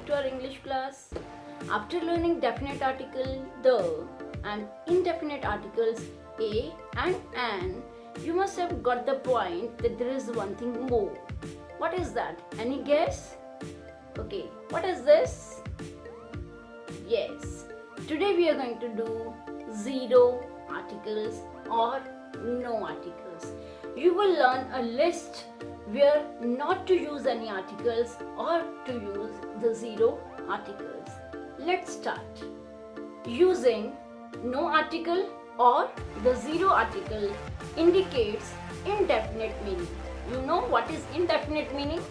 back to our English class. After learning definite article the and indefinite articles a and an, you must have got the point that there is one thing more. What is that? Any guess? Okay, what is this? Yes, today we are going to do zero articles or no articles. You will learn a list where not to use any articles or to use the zero articles. Let's start. Using no article or the zero article indicates indefinite meaning. You know what is indefinite meaning?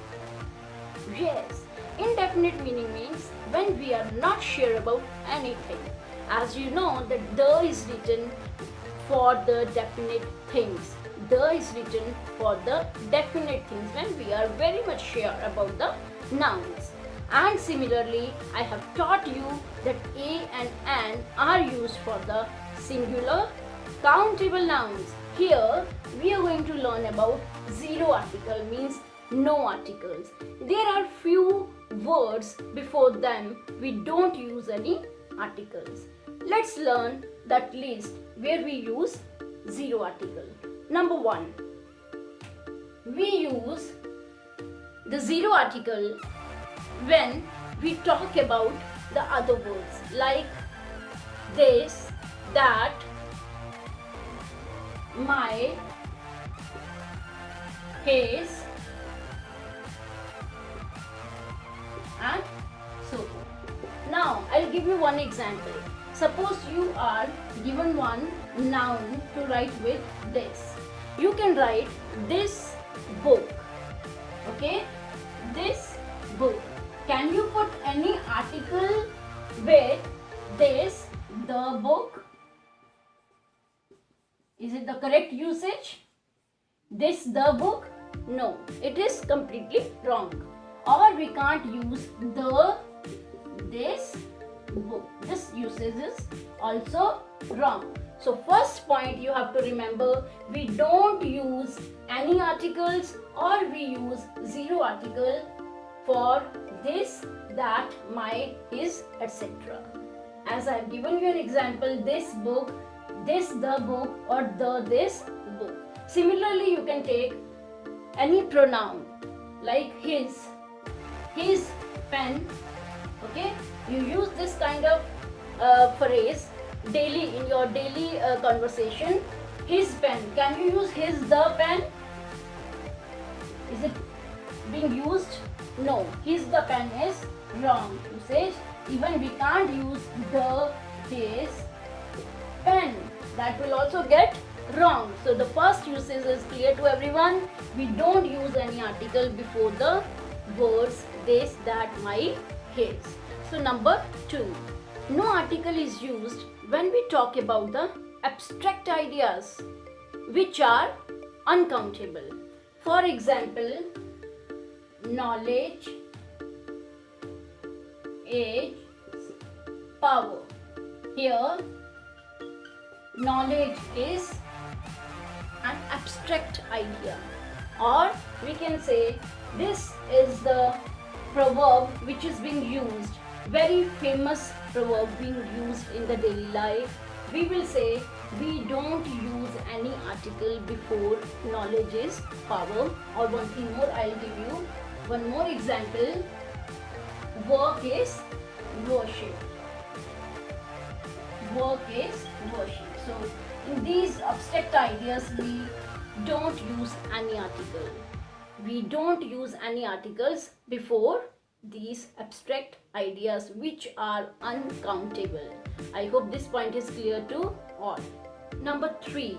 Yes, indefinite meaning means when we are not sure about anything. As you know that the is written for the definite things. The is written for the definite things when we are very much sure about the nouns. And similarly, I have taught you that a and an are used for the singular countable nouns. Here we are going to learn about zero article means no articles. There are few words before them we don't use any articles. Let's learn that list where we use zero article. Number 1. We use the zero article when we talk about the other words like this, that, my, his, and so forth. Now I'll give you one example. Suppose you are given one noun to write with this. You can write this book. Okay? This book. Can you put any article with this, the book? Is it the correct usage? This, the book? No, it is completely wrong. Or we can't use the, this book. This usage is also wrong. So first point you have to remember, we don't use any articles or we use zero article for this, that, my, his, etc. As I have given you an example, this book, this the book, or the this book. Similarly, you can take any pronoun like his pen. Okay, you use this kind of phrase daily in your daily conversation. His pen. Can you use his the pen? Is it being used? No, his the pen is wrong usage. Even we can't use the his pen. That will also get wrong. So the first usage is clear to everyone. We don't use any article before the words this, that, my, his. So number 2. No article is used when we talk about the abstract ideas which are uncountable. For example, knowledge, age, power. Here, knowledge is an abstract idea, or we can say this is the proverb which is being used, very famous proverb being used in the daily life. We will say we don't use any article before knowledge is power. Or one thing more, I'll give you one more example. Work is worship. Work is worship. So in these abstract ideas we don't use any article. We don't use any articles before these abstract ideas which are uncountable. I hope this point is clear to all. Number 3.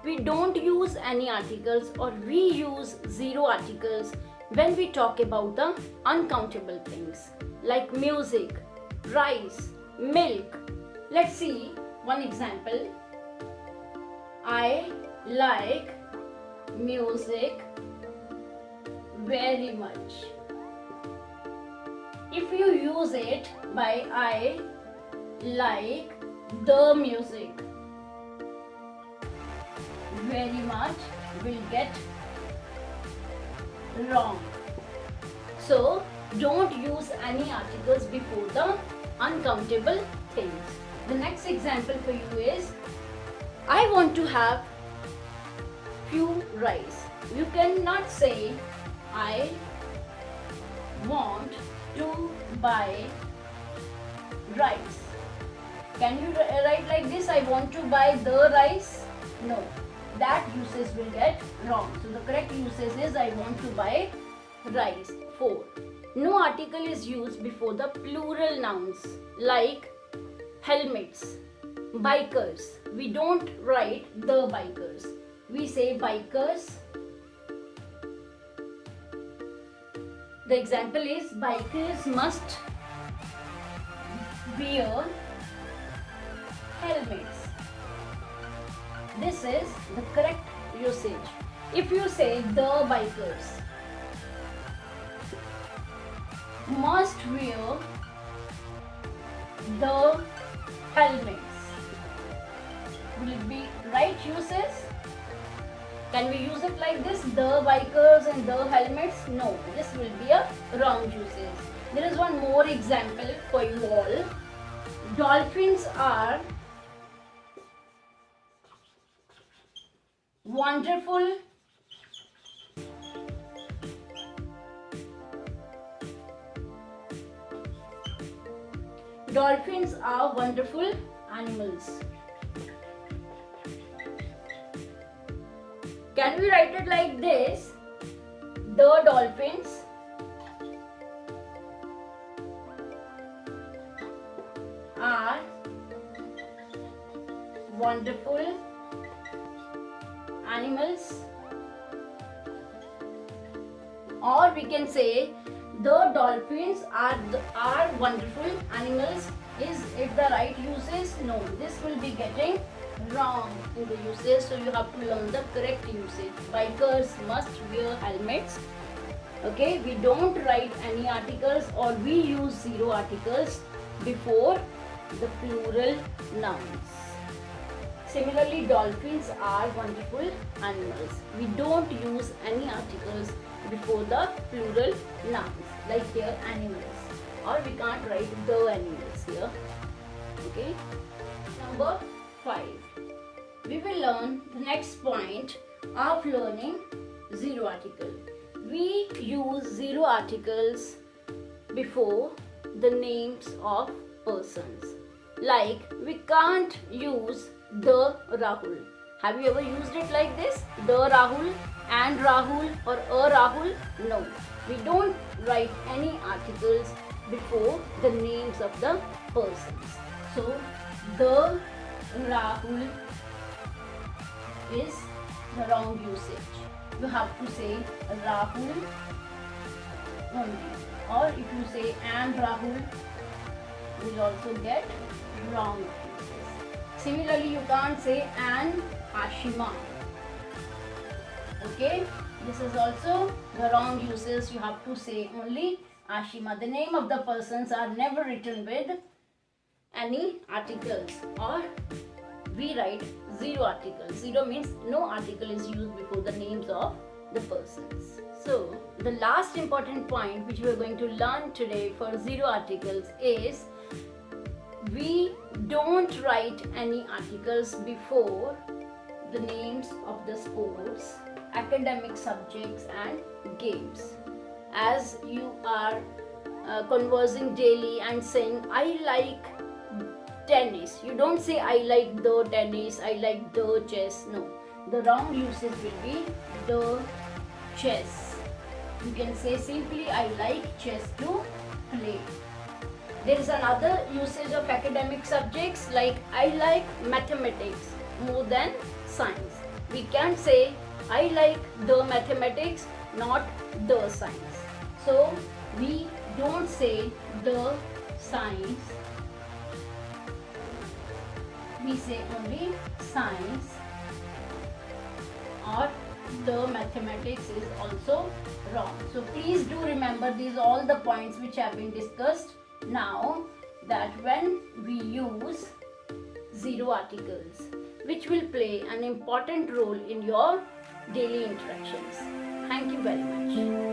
We don't use any articles or we use zero articles when we talk about the uncountable things like music, rice, milk. Let's see one example. I like music very much. If you use it by I like the music very much will get wrong. So don't use any articles before the uncountable things. The next example for you is, I want to have few rice. You cannot say I want to buy rice. Can you write like this? I want to buy the rice? No, that usage will get wrong. So the correct usage is I want to buy rice. 4. No article is used before the plural nouns like helmets, bikers. We don't write the bikers. We say bikers. The example is, bikers must wear helmets. This is the correct usage. If you say the bikers must wear the helmets, will it be right usage? Can we use it like this, the bikers and the helmets? No, this will be a wrong usage. There is one more example for you all. Dolphins are wonderful animals. Can we write it like this? The dolphins are wonderful animals. Or we can say the dolphins are wonderful animals. Is it the right usage? No, this will be getting wrong in the usage, so you have to learn the correct usage. Bikers must wear helmets. Okay, we don't write any articles, or we use zero articles before the plural nouns. Similarly, dolphins are wonderful animals. We don't use any articles before the plural nouns, like here animals, or we can't write the animals here. Okay, number 5. We will learn the next point of learning zero article. We use zero articles before the names of persons. Like, we can't use the Rahul. Have you ever used it like this? The Rahul and Rahul, or a Rahul? No. We don't write any articles before the names of the persons. So, the Rahul is the wrong usage. You have to say Rahul only. Or if you say and Rahul, you will also get wrong usage. Similarly, you can't say and Ashima. Okay, this is also the wrong usage. You have to say only Ashima. The name of the persons are never written with any articles, or we write zero articles. Zero means no article is used before the names of the persons. So, the last important point which we are going to learn today for zero articles is, we don't write any articles before the names of the sports, academic subjects and games. As you are conversing daily and saying, I like tennis, you don't say I like the tennis, I like the chess. No, the wrong usage will be the chess. You can say simply I like chess to play. There is another usage of academic subjects, like I like mathematics more than science. We can say I like the mathematics, not the science. So we don't say the science, we say only science, or the mathematics is also wrong. So please do remember these all the points which have been discussed now, that when we use zero articles, which will play an important role in your daily interactions. Thank you very much.